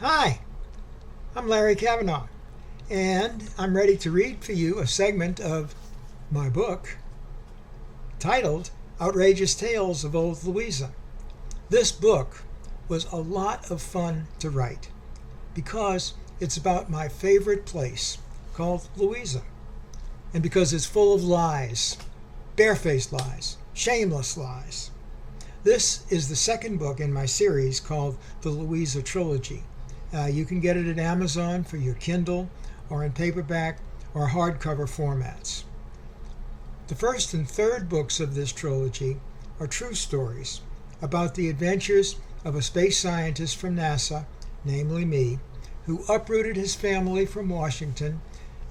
Hi, I'm Larry Kavanagh, and I'm ready to read for you a segment of my book titled Outrageous Tales of Old Louisa. This book was a lot of fun to write because it's about my favorite place called Louisa, and because it's full of lies, barefaced lies, shameless lies. This is the second book in my series called the Louisa Trilogy. You can get it at Amazon for your Kindle or in paperback or hardcover formats. The first and third books of this trilogy are true stories about the adventures of a space scientist from NASA, namely me, who uprooted his family from Washington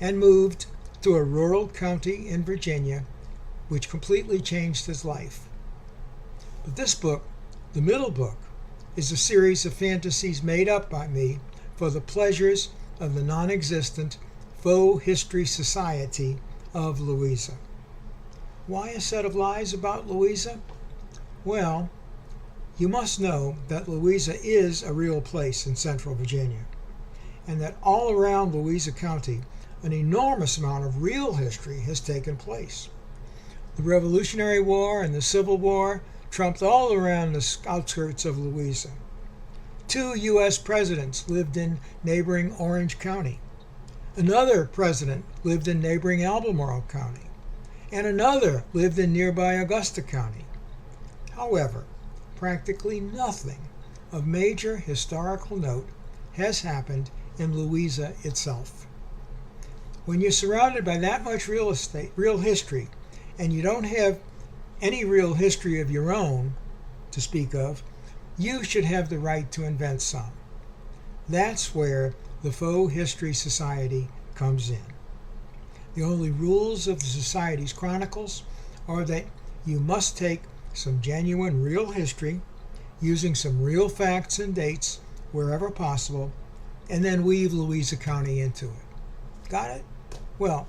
and moved to a rural county in Virginia, which completely changed his life. But this book, the middle book, is a series of fantasies made up by me for the pleasures of the non-existent faux history society of Louisa. Why a set of lies about Louisa? Well, you must know that Louisa is a real place in central Virginia, and that all around Louisa County an enormous amount of real history has taken place. The Revolutionary War and the Civil War trumped all around the outskirts of Louisa. 2 U.S. presidents lived in neighboring Orange County. Another president lived in neighboring Albemarle County. And another lived in nearby Augusta County. However, practically nothing of major historical note has happened in Louisa itself. When you're surrounded by that much real history, and you don't have any real history of your own to speak of, you should have the right to invent some. That's where the Faux History Society comes in. The only rules of the Society's chronicles are that you must take some genuine real history, using some real facts and dates wherever possible, and then weave Louisa County into it. Got it? Well,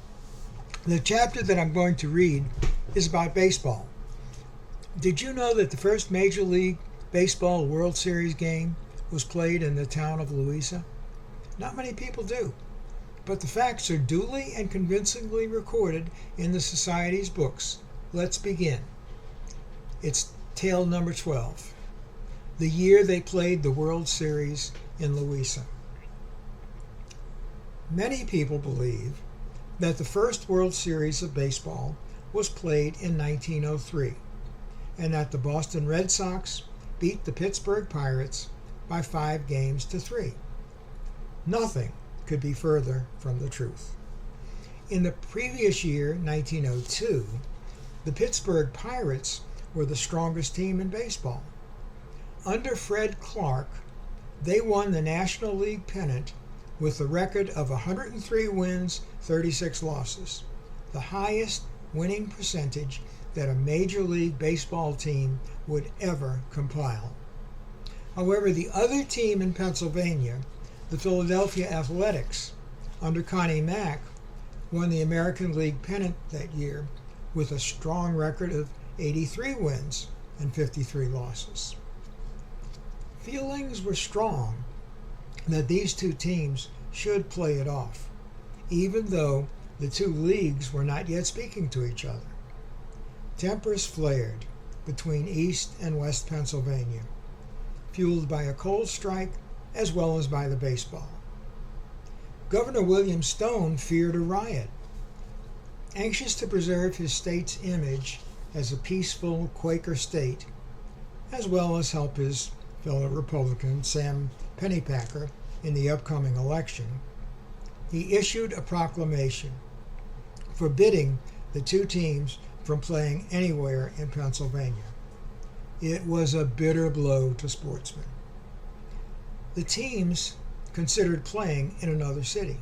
the chapter that I'm going to read is about baseball. Did you know that the first Major League Baseball World Series game was played in the town of Louisa? Not many people do, but the facts are duly and convincingly recorded in the Society's books. Let's begin. It's tale number 12, the year they played the World Series in Louisa. Many people believe that the first World Series of baseball was played in 1903, and that the Boston Red Sox beat the Pittsburgh Pirates by 5-3. Nothing could be further from the truth. In the previous year, 1902, the Pittsburgh Pirates were the strongest team in baseball. Under Fred Clark, they won the National League pennant with a record of 103 wins, 36 losses, the highest winning percentage that a Major League Baseball team would ever compile. However, the other team in Pennsylvania, the Philadelphia Athletics, under Connie Mack, won the American League pennant that year with a strong record of 83 wins and 53 losses. Feelings were strong that these two teams should play it off, even though the two leagues were not yet speaking to each other. Tempers flared between East and West Pennsylvania, fueled by a coal strike as well as by the baseball. Governor William Stone feared a riot. Anxious to preserve his state's image as a peaceful Quaker state, as well as help his fellow Republican Sam Pennypacker in the upcoming election, he issued a proclamation forbidding the two teams from playing anywhere in Pennsylvania. It was a bitter blow to sportsmen. The teams considered playing in another city,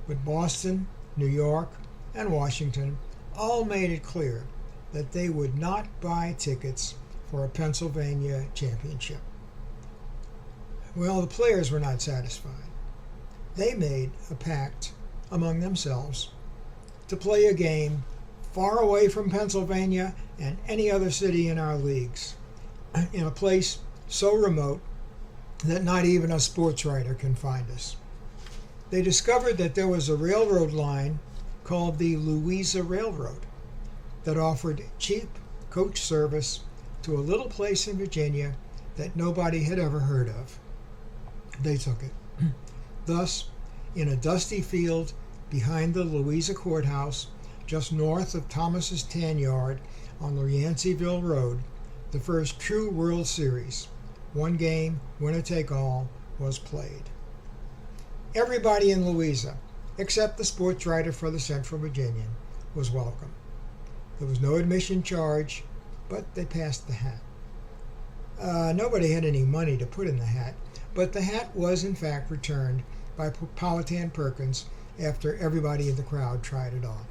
but Boston, New York, and Washington all made it clear that they would not buy tickets for a Pennsylvania championship. Well, the players were not satisfied. They made a pact among themselves to play a game far away from Pennsylvania and any other city in our leagues, in a place so remote that not even a sports writer can find us. They discovered that there was a railroad line called the Louisa Railroad that offered cheap coach service to a little place in Virginia that nobody had ever heard of. They took it. Thus, in a dusty field behind the Louisa Courthouse, just north of Thomas's Tan Yard on the Yanceyville Road, the first true World Series, one game, winner take all, was played. Everybody in Louisa, except the sports writer for the Central Virginian, was welcome. There was no admission charge, but they passed the hat. Nobody had any money to put in the hat, but the hat was in fact returned by Powhatan Perkins after everybody in the crowd tried it on.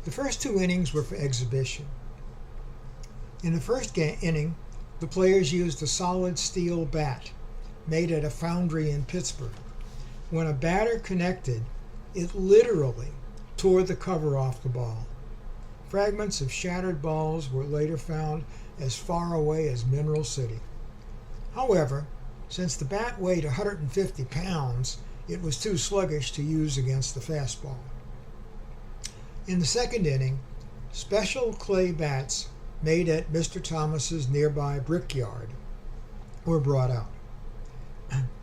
The first two innings were for exhibition. In the first inning, the players used a solid steel bat made at a foundry in Pittsburgh. When a batter connected, it literally tore the cover off the ball. Fragments of shattered balls were later found as far away as Mineral City. However, since the bat weighed 150 pounds, it was too sluggish to use against the fastball. In the second inning, special clay bats made at Mr. Thomas's nearby brickyard were brought out.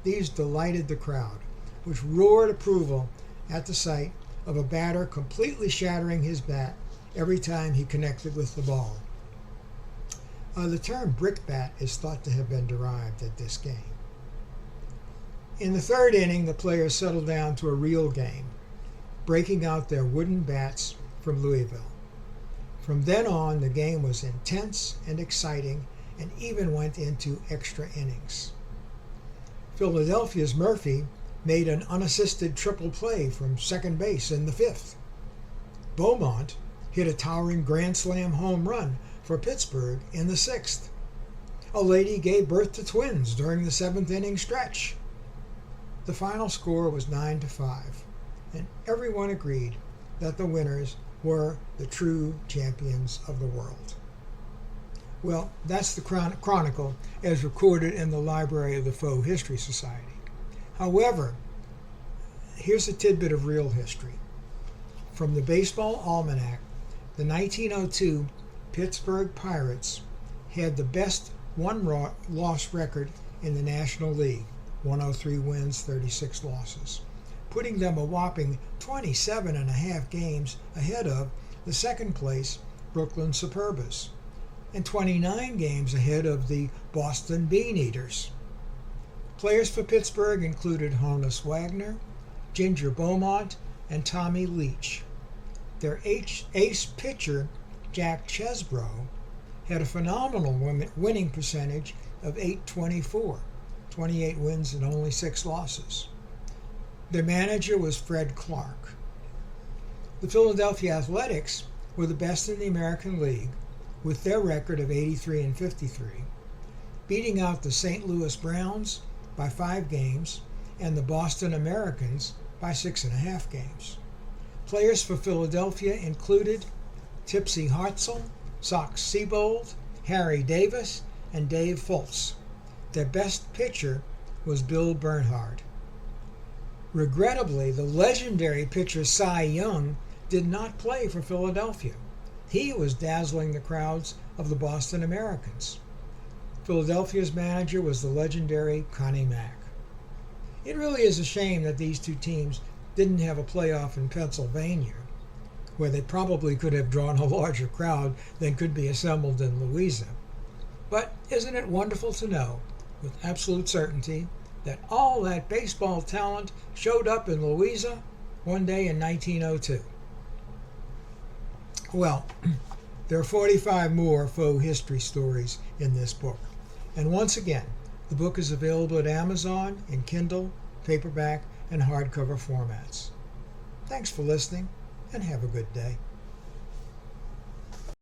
These delighted the crowd, which roared approval at the sight of a batter completely shattering his bat every time he connected with the ball. The term brickbat is thought to have been derived at this game. In the third inning, the players settled down to a real game, breaking out their wooden bats from Louisville. From then on, the game was intense and exciting and even went into extra innings. Philadelphia's Murphy made an unassisted triple play from second base in the fifth. Beaumont hit a towering grand slam home run for Pittsburgh in the sixth. A lady gave birth to twins during the seventh inning stretch. The final score was 9-5, and everyone agreed that the winners were the true champions of the world. Well, that's the chronicle as recorded in the library of the Faux History Society. However, here's a tidbit of real history. From the Baseball Almanac, the 1902 Pittsburgh Pirates had the best one-loss record in the National League, 103 wins, 36 losses, putting them a whopping 27 and a half games ahead of the second place Brooklyn Superbas and 29 games ahead of the Boston Bean Eaters. Players for Pittsburgh included Honus Wagner, Ginger Beaumont, and Tommy Leach. Their ace pitcher, Jack Chesbrough, had a phenomenal winning percentage of .824, 28 wins and only 6 losses. Their manager was Fred Clark. The Philadelphia Athletics were the best in the American League with their record of 83-53, beating out the St. Louis Browns by 5 games and the Boston Americans by 6.5 games. Players for Philadelphia included Tipsy Hartzell, Sox Siebold, Harry Davis, and Dave Fultz. Their best pitcher was Bill Bernhard. Regrettably, the legendary pitcher Cy Young did not play for Philadelphia. He was dazzling the crowds of the Boston Americans. Philadelphia's manager was the legendary Connie Mack. It really is a shame that these two teams didn't have a playoff in Pennsylvania, where they probably could have drawn a larger crowd than could be assembled in Louisa. But isn't it wonderful to know, with absolute certainty, that all that baseball talent showed up in Louisa one day in 1902? Well, there are 45 more faux history stories in this book. And once again, the book is available at Amazon in Kindle, paperback, and hardcover formats. Thanks for listening, and have a good day.